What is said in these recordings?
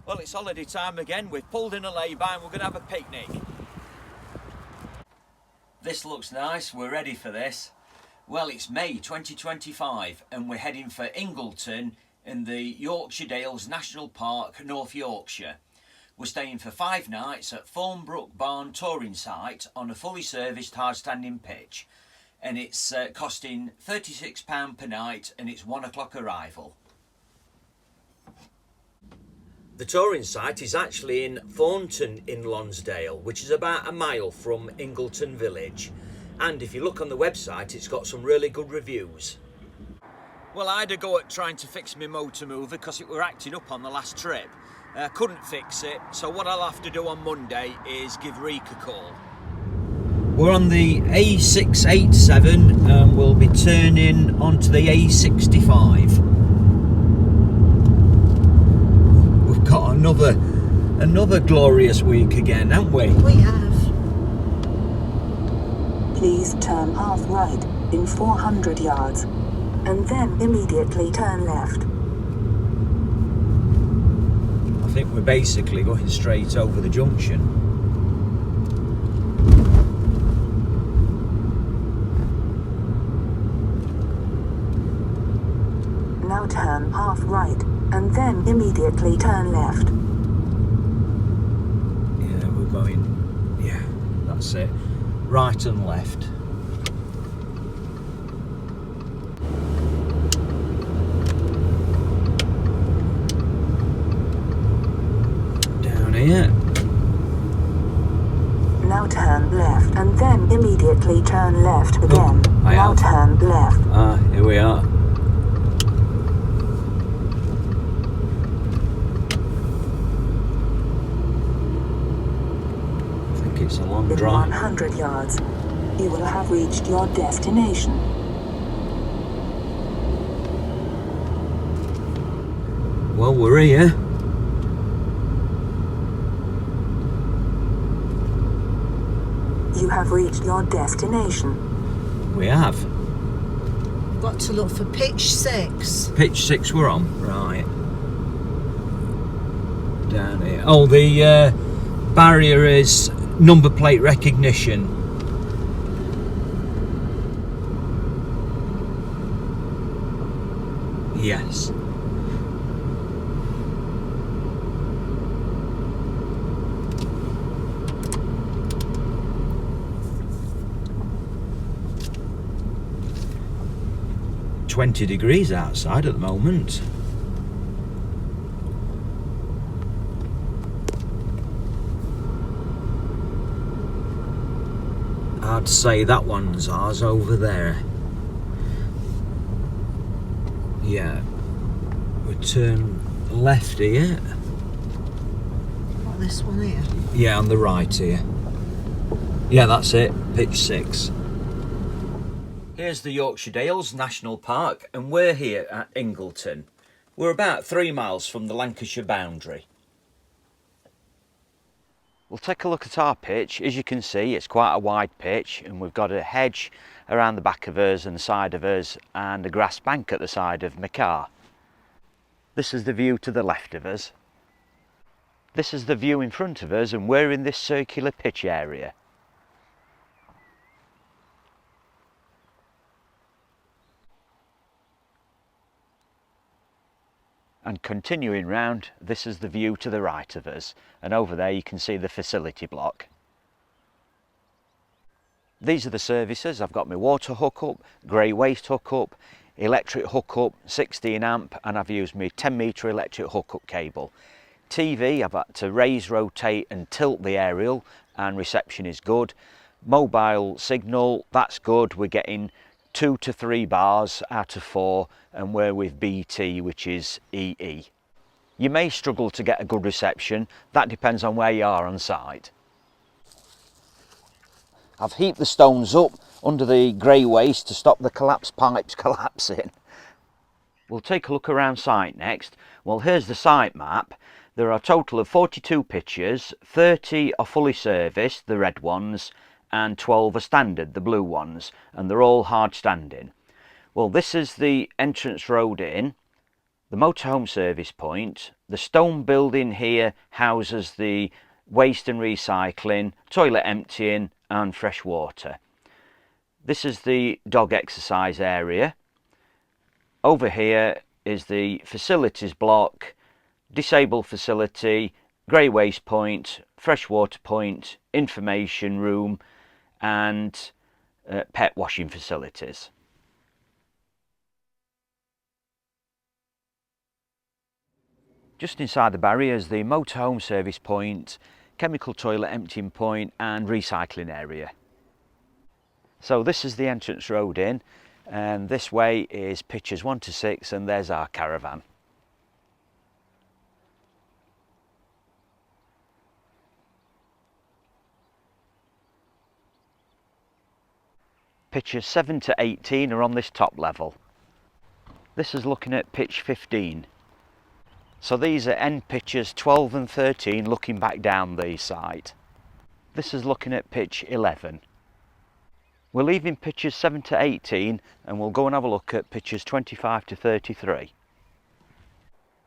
Well, it's holiday time again. We've pulled in a lay-by and we're going to have a picnic. This looks nice. We're ready for this. Well, it's May 2025 and we're heading for Ingleton in the Yorkshire Dales National Park, North Yorkshire. We're staying for 5 nights at Thornbrook Barn touring site on a fully serviced hard-standing pitch. And it's costing £36 per night and it's 1 o'clock arrival. The touring site is actually in Thornton in Lonsdale, which is about a mile from Ingleton village. And if you look on the website, it's got some really good reviews. Well, I had a go at trying to fix my motor mover because it were acting up on the last trip. I couldn't fix it, so what I'll have to do on Monday is give Reek a call. We're on the A687 and we'll be turning onto the A65. We've got another glorious week again, haven't we? We have. Please turn half right in 400 yards and then immediately turn left. I think we're basically going straight over the junction. Now turn half right and then immediately turn left. Yeah, we're going, yeah, that's it. Right and left. Down here. Now turn left and then immediately turn left again. Now have. turn left. Ah, here we are. It's a long In drive. 100 yards, you will have reached your destination. Well, we're here. You have reached your destination. We have. Got to look for pitch 6. Pitch 6 we're on. Right. Down here. Oh, the barrier is number plate recognition. Yes. $20 outside at the moment. I'd say that one's ours over there. Yeah, we turn left here. What, this one here? Yeah, on the right here. Yeah, that's it, pitch 6. Here's the Yorkshire Dales National Park and we're here at Ingleton. We're about 3 miles from the Lancashire boundary. We'll take a look at our pitch. As you can see, it's quite a wide pitch and we've got a hedge around the back of us and the side of us and a grass bank at the side of my car. This is the view to the left of us. This is the view in front of us and we're in this circular pitch area. And continuing round, this is the view to the right of us, and over there you can see the facility block. These are the services. I've got my water hookup, grey waste hookup, electric hookup, 16 amp, and I've used my 10 metre electric hookup cable. TV, I've had to raise, rotate and tilt the aerial, and reception is good. Mobile signal, that's good. We're getting 2 to 3 bars out of 4, and we're with BT, which is EE. You may struggle to get a good reception. That depends on where you are on site. I've heaped the stones up under the grey waste to stop the collapsed pipes collapsing. We'll take a look around site next. Well, here's the site map. There are a total of 42 pitches, 30 are fully serviced, the red ones, and 12 are standard, the blue ones, and they're all hard standing. Well, this is the entrance road in. the motorhome service point. The stone building here houses the waste and recycling, toilet emptying and fresh water. This is the dog exercise area. Over here is the facilities block, disabled facility, grey waste point, freshwater point, information room and pet washing facilities. Just inside the barriers, the motorhome service point, chemical toilet emptying point and recycling area. So this is the entrance road in, and this way is pitches 1 to 6 and there's our caravan. Pitches 7 to 18 are on this top level. This is looking at pitch 15. So these are end pitches 12 and 13 looking back down the side. This is looking at pitch 11. We're leaving pitches 7 to 18 and we'll go and have a look at pitches 25 to 33.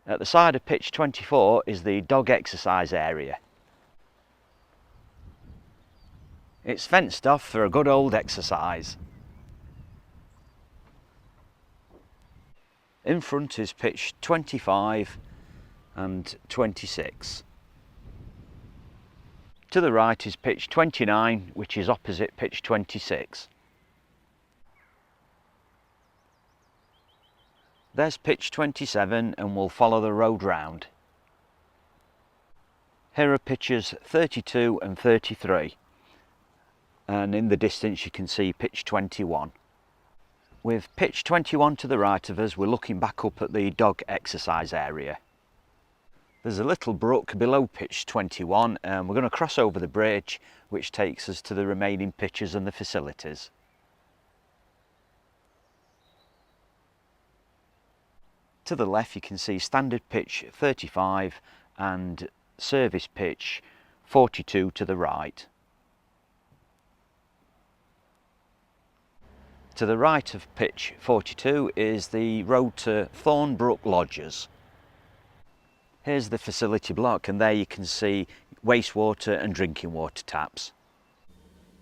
At the side of pitch 24 is the dog exercise area. It's fenced off for a good old exercise. In front is pitch 25 and 26. To the right is pitch 29, which is opposite pitch 26. There's pitch 27 and we'll follow the road round. Here are pitches 32 and 33. And in the distance you can see pitch 21. With pitch 21 to the right of us, we're looking back up at the dog exercise area. There's a little brook below pitch 21 and we're going to cross over the bridge which takes us to the remaining pitches and the facilities. To the left you can see standard pitch 35 and service pitch 42 to the right. To the right of pitch 42 is the road to Thornbrook Lodges. Here's the facility block and there you can see wastewater and drinking water taps.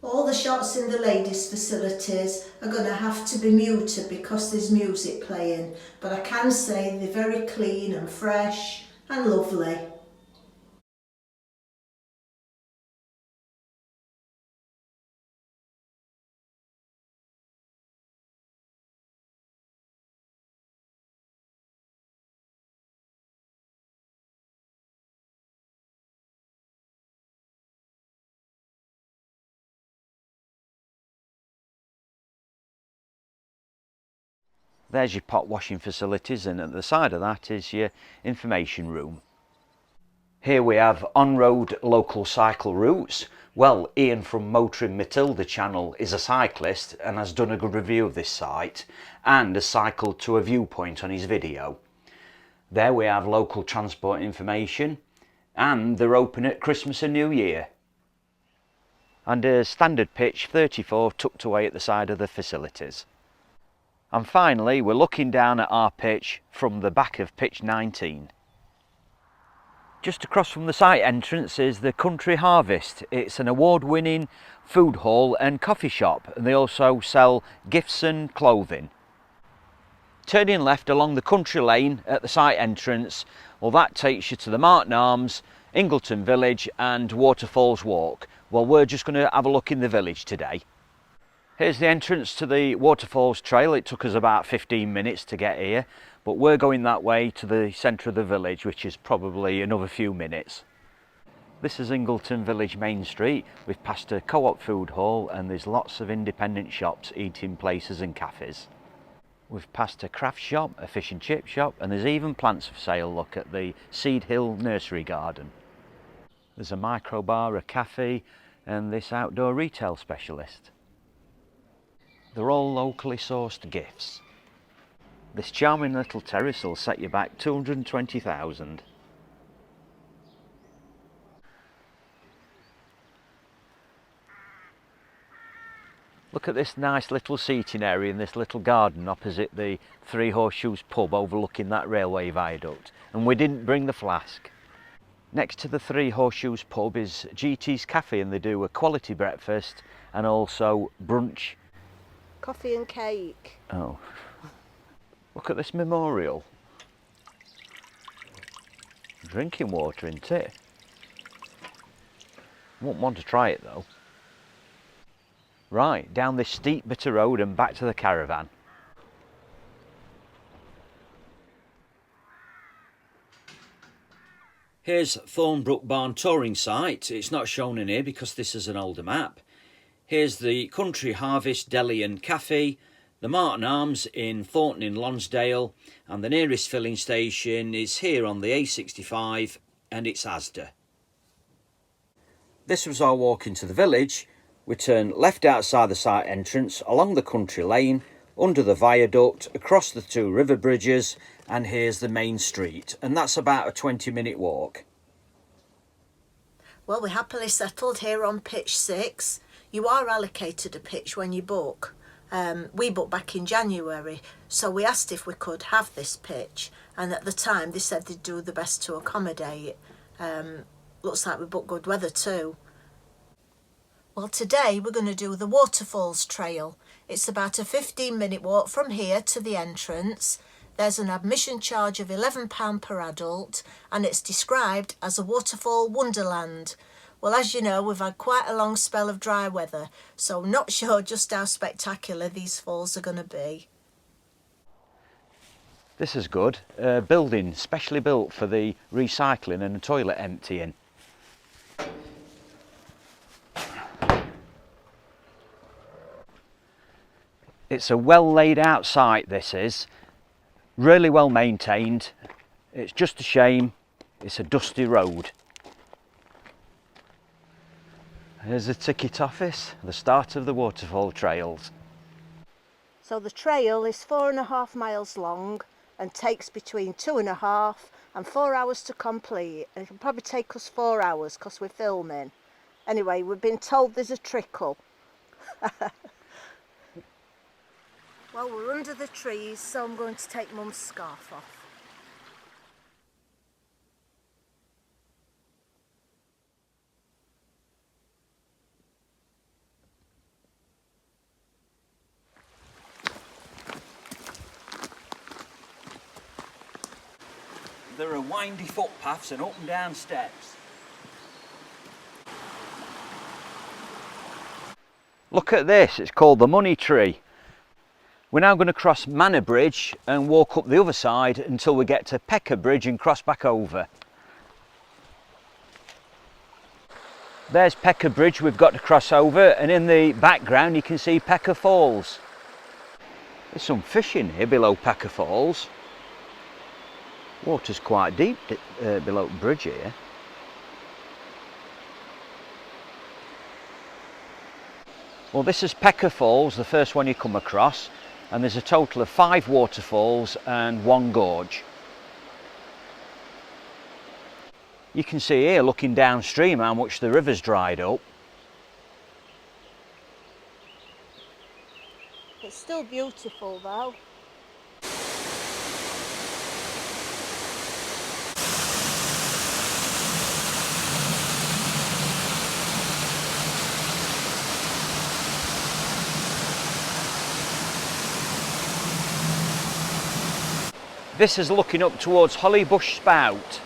All the shots in the ladies' facilities are going to have to be muted because there's music playing, but I can say they're very clean and fresh and lovely. There's your pot washing facilities and at the side of that is your information room. Here we have on-road local cycle routes. Well, Ian from Motoring Matilda channel is a cyclist and has done a good review of this site and has cycled to a viewpoint on his video. There we have local transport information and they're open at Christmas and New Year. And a standard pitch 34 tucked away at the side of the facilities. And finally, we're looking down at our pitch from the back of pitch 19. Just across from the site entrance is the Country Harvest. It's an award-winning food hall and coffee shop, and they also sell gifts and clothing. Turning left along the country lane at the site entrance, well, that takes you to the Martin Arms, Ingleton Village and Waterfalls Walk. Well, we're just going to have a look in the village today. Here's the entrance to the Waterfalls Trail. It took us about 15 minutes to get here, but we're going that way to the centre of the village, which is probably another few minutes. This is Ingleton Village Main Street. We've passed a co-op food hall and there's lots of independent shops, eating places and cafes. We've passed a craft shop, a fish and chip shop, and there's even plants for sale. Look at the Seed Hill Nursery Garden. There's a micro bar, a cafe and this outdoor retail specialist. They're all locally sourced gifts. This charming little terrace will set you back $220,000. Look at this nice little seating area in this little garden opposite the Three Horseshoes pub overlooking that railway viaduct. And we didn't bring the flask. Next to the Three Horseshoes pub is GT's Cafe, and they do a quality breakfast and also brunch. Coffee and cake. Oh, look at this memorial. Drinking water, isn't it? Won't want to try it though. Right, down this steep bit of road and back to the caravan. Here's Thornbrook Barn touring site. It's not shown in here because this is an older map. Here's the Country Harvest Deli and Cafe, the Martin Arms in Thornton in Lonsdale, and the nearest filling station is here on the A65 and it's Asda. This was our walk into the village. We turn left outside the site entrance, along the country lane, under the viaduct, across the two river bridges, and here's the main street, and that's about a 20-minute walk. Well, we happily settled here on pitch 6. You are allocated a pitch when you book. We booked back in January, so we asked if we could have this pitch, and at the time they said they'd do the best to accommodate. Looks like we booked good weather too. Well, today we're going to do the Waterfalls Trail. It's about a 15-minute walk from here to the entrance. There's an admission charge of £11 per adult, and it's described as a waterfall wonderland. Well, as you know, we've had quite a long spell of dry weather, so I'm not sure just how spectacular these falls are going to be. This is good. Building specially built for the recycling and the toilet emptying. It's a well laid out site, this is. Really well maintained. It's just a shame it's a dusty road. Here's the ticket office, the start of the waterfall trails. So the trail is 4.5 miles long and takes between 2.5 and 4 hours to complete. And it'll probably take us 4 hours because we're filming. Anyway, we've been told there's a trickle. Well, we're under the trees, so I'm going to take Mum's scarf off. There are windy footpaths and up and down steps. Look at this, it's called the Money Tree. We're now going to cross Manor Bridge and walk up the other side until we get to Pecker Bridge and cross back over. There's Pecker Bridge we've got to cross over, and in the background you can see Pecker Falls. There's some fish in here below Pecker Falls. Water's quite deep below the bridge here. Well, this is Pecker Falls, the first one you come across, and there's a total of 5 waterfalls and 1 gorge. You can see here, looking downstream, how much the river's dried up. It's still beautiful though. This is looking up towards Hollybush Spout.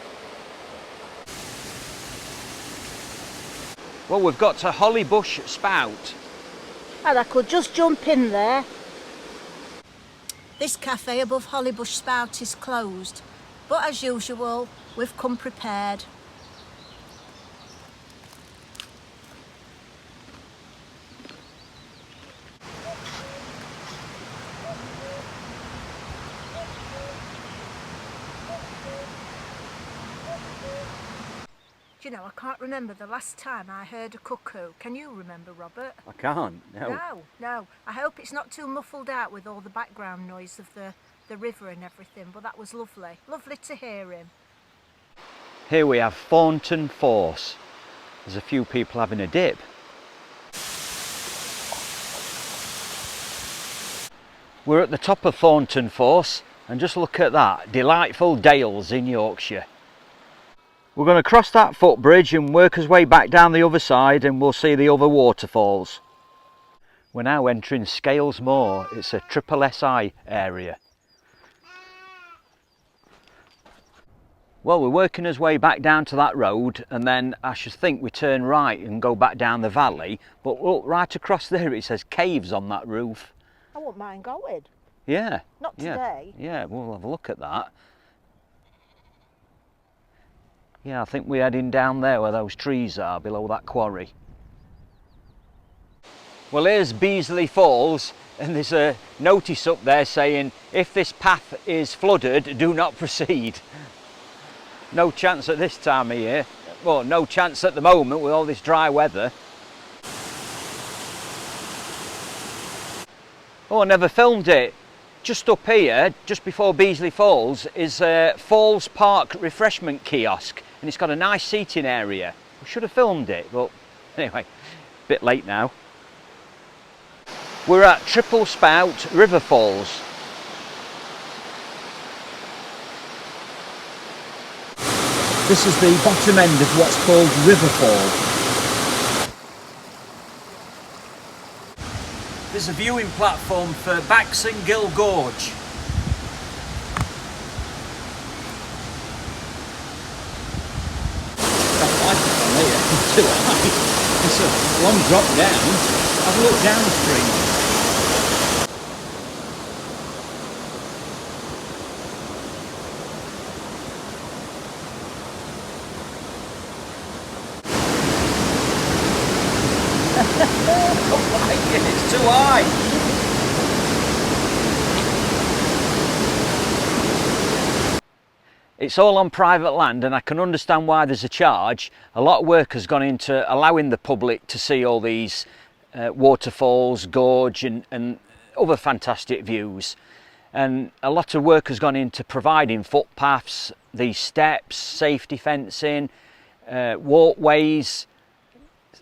Well, we've got to Hollybush Spout. And I could just jump in there. This cafe above Hollybush Spout is closed, but as usual, we've come prepared. Do you know, I can't remember the last time I heard a cuckoo. Can you remember, Robert? I can't, no. No. I hope it's not too muffled out with all the background noise of the river and everything, but that was lovely. Lovely to hear him. Here we have Thornton Force. There's a few people having a dip. We're at the top of Thornton Fosse, and just look at that, delightful dales in Yorkshire. We're going to cross that footbridge and work our way back down the other side, and we'll see the other waterfalls. We're now entering Scales Moor. It's a triple SI area. Well, we're working our way back down to that road, and then I should think we turn right and go back down the valley. But look, right across there it says caves on that roof. I wouldn't mind going. Yeah. Not today. Yeah, we'll have a look at that. Yeah, I think we're heading down there where those trees are, below that quarry. Well, here's Beasley Falls, and there's a notice up there saying, if this path is flooded, do not proceed. No chance at this time of year. Well, no chance at the moment with all this dry weather. Oh, I never filmed it. Just up here, just before Beasley Falls, is a Falls Park refreshment kiosk, and it's got a nice seating area. We should have filmed it, but anyway, a bit late now. We're at Triple Spout River Falls. This is the bottom end of what's called River Fall. There's a viewing platform for Baxengill Gorge. Don't like it from here, it's too high. It's a long drop down. Have a look downstream. Don't like it, it's too high. It's all on private land, and I can understand why there's a charge. A lot of work has gone into allowing the public to see all these waterfalls, gorge and other fantastic views. And a lot of work has gone into providing footpaths, these steps, safety fencing, walkways,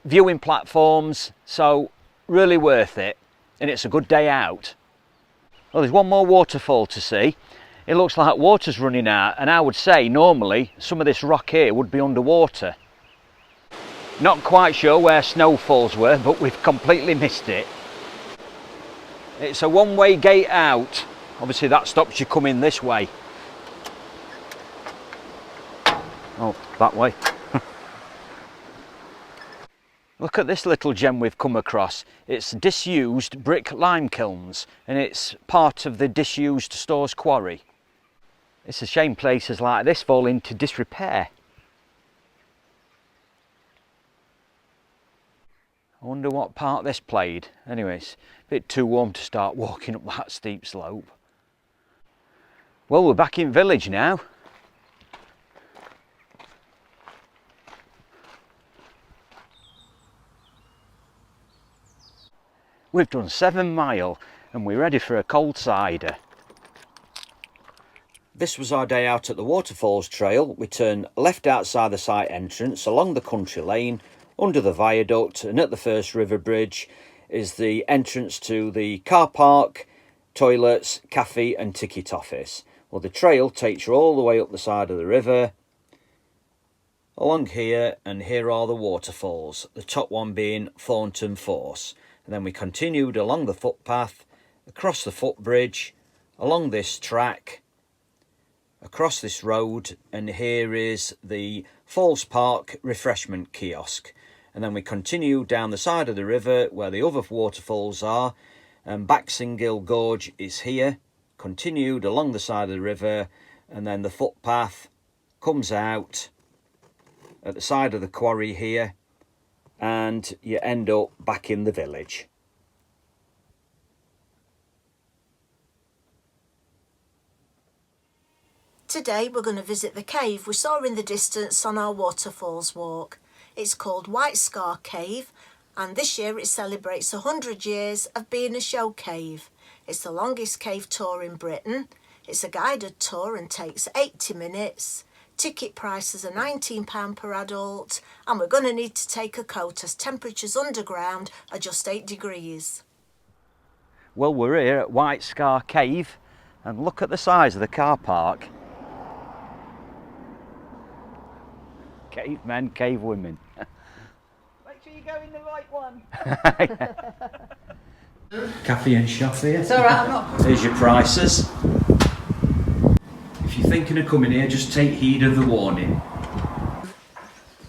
viewing platforms, so really worth it, and it's a good day out. Well, there's one more waterfall to see. It looks like water's running out, and I would say normally some of this rock here would be underwater. Not quite sure where snowfalls were, but we've completely missed it. It's a one-way gate out. Obviously that stops you coming this way. Oh, that way. Look at this little gem we've come across. It's disused brick lime kilns, and it's part of the disused Stores quarry. It's a shame places like this fall into disrepair. I wonder what part this played. Anyway, it's a bit too warm to start walking up that steep slope. Well, we're back in village now. We've done 7 mile and we're ready for a cold cider. This was our day out at the Waterfalls Trail. We turned left outside the site entrance, along the country lane, under the viaduct, and at the first river bridge is the entrance to the car park, toilets, cafe and ticket office. Well, the trail takes you all the way up the side of the river, along here, and here are the waterfalls, the top one being Thornton Fosse. And then we continued along the footpath, across the footbridge, along this track, across this road, and here is the Falls Park refreshment kiosk. And then we continued down the side of the river where the other waterfalls are, and Baxengill Gorge is here. Continued along the side of the river, and then the footpath comes out at the side of the quarry here, and you end up back in the village. Today we're going to visit the cave we saw in the distance on our waterfalls walk. It's called White Scar Cave, and this year it celebrates 100 years of being a show cave. It's the longest cave tour in Britain. It's a guided tour and takes 80 minutes. Ticket prices are £19 per adult, and we're going to need to take a coat as temperatures underground are just 8 degrees. Well, we're here at White Scar Cave, and look at the size of the car park. Cave men, cave women. Make sure you go in the right one. Cafe and shop here. It's alright, I'm not. Here's your prices. If you're thinking of coming here, just take heed of the warning.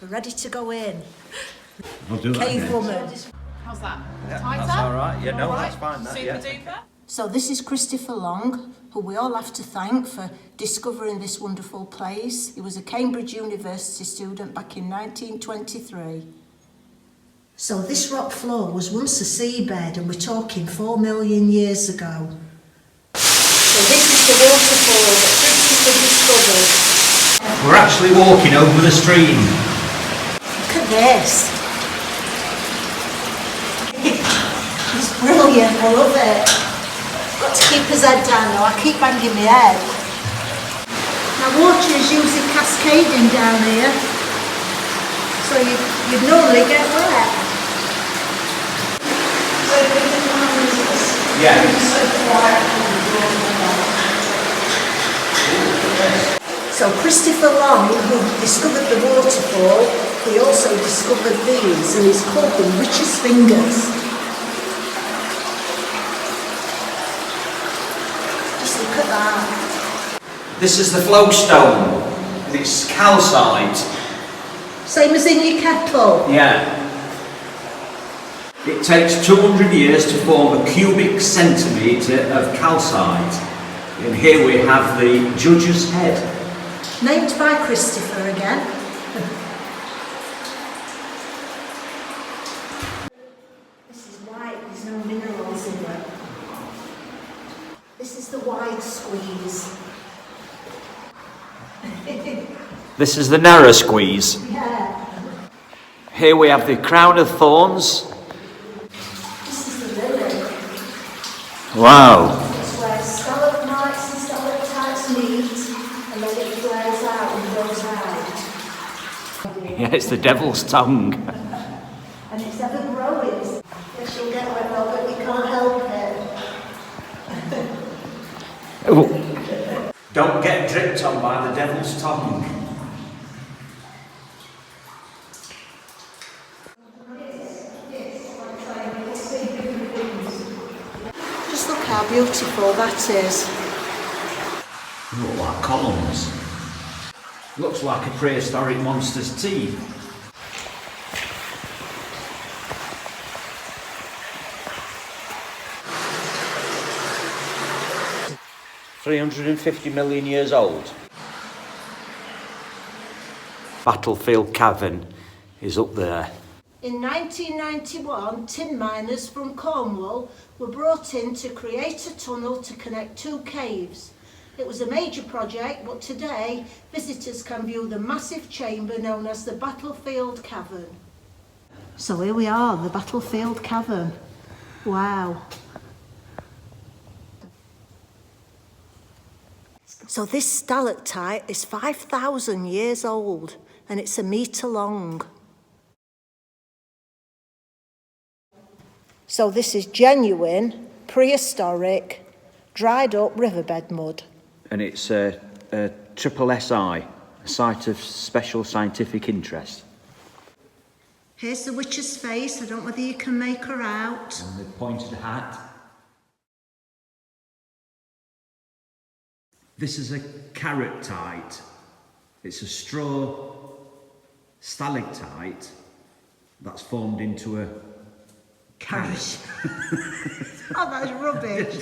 We're ready to go in. I'll do that Cave again. woman. How's that? Yeah, Tighter? that's alright. Yeah, no, All that's right. fine. That, Super yeah. duper. So this is Christopher Long, who we all have to thank for discovering this wonderful place. He was a Cambridge University student back in 1923. So this rock floor was once a seabed, and we're talking 4 million years ago. So this is the waterfall that Christopher discovered. We're actually walking over the stream. Look at this. It's brilliant, I love it. Got to keep his head down though, I keep banging my head. Now water is usually cascading down here, so you'd normally get wet. Yeah. So Christopher Long, who discovered the waterfall, he also discovered these, and he's called them witch's fingers. Just look at that. This is the flowstone, and it's calcite. Same as in your kettle. Yeah. It takes 200 years to form a cubic centimetre of calcite. And here we have the judge's head. Named by Christopher again. This is white, there's no minerals in it. This is the wide squeeze. This is the narrow squeeze. Yeah. Here we have the crown of thorns. This is the lily. Wow. It's where stalagmites and stalactites meet, and then it flares out and goes out. Yeah, it's the devil's tongue. And it's ever growing. Yes, you'll get wet though, but you can't help it. Don't get dripped on by the devil's tongue. Just look how beautiful that is. Look like columns. Looks like a prehistoric monster's teeth. $350 million years old. Battlefield Cavern is up there. In 1991, tin miners from Cornwall were brought in to create a tunnel to connect two caves. It was a major project, but today visitors can view the massive chamber known as the Battlefield Cavern. So here we are, the Battlefield Cavern. Wow. So this stalactite is 5,000 years old, and it's 1 metre long. So this is genuine, prehistoric, dried up riverbed mud. And it's a triple SI, a site of special scientific interest. Here's the witch's face, I don't know whether you can make her out. And the pointed hat. This is a carotite. It's a straw stalactite that's formed into a carrot. Oh, that's rubbish.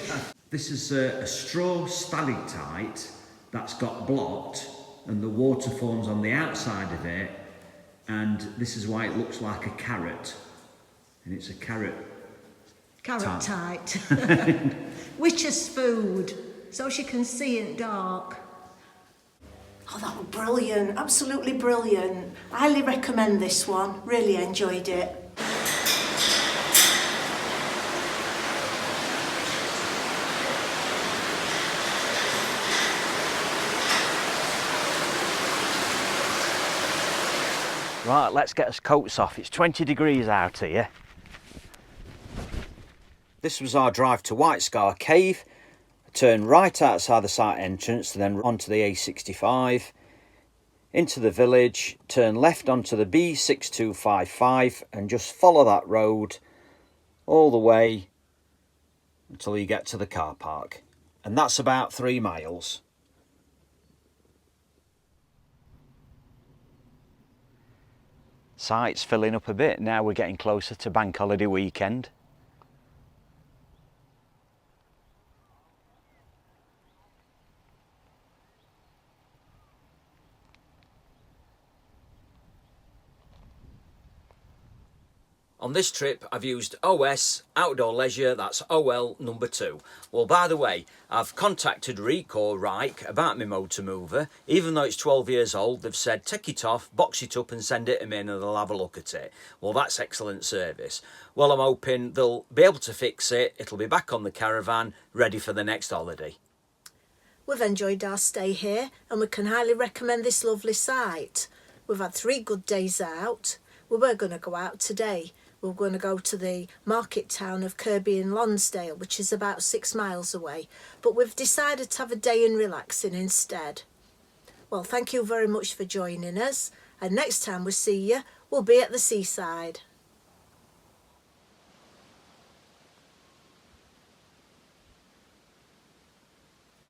This is a straw stalactite that's got blocked, and the water forms on the outside of it, and this is why it looks like a carrot, and it's a carrot. Carotite. Witch's food, so she can see in dark. Oh, that was brilliant, absolutely brilliant. Highly recommend this one, really enjoyed it. Right, let's get us coats off. It's 20 degrees out here. This was our drive to White Scar Cave. Turn right outside the site entrance, then onto the A65, into the village, turn left onto the B6255 and just follow that road all the way until you get to the car park. And that's about 3 miles. Site's filling up a bit, now we're getting closer to bank holiday weekend. On this trip I've used OS Outdoor Leisure, that's OL number 2. Well, by the way, I've contacted Rico Reich about my motor mover. Even though it's 12 years old, they've said take it off, box it up and send it to me and they'll have a look at it. Well, that's excellent service. Well, I'm hoping they'll be able to fix it, it'll be back on the caravan, ready for the next holiday. We've enjoyed our stay here and we can highly recommend this lovely site. We've had 3 good days out. We were going to go out today. We're going to go to the market town of Kirby in Lonsdale, which is about 6 miles away. But we've decided to have a day in relaxing instead. Well, thank you very much for joining us. And next time we see you, we'll be at the seaside.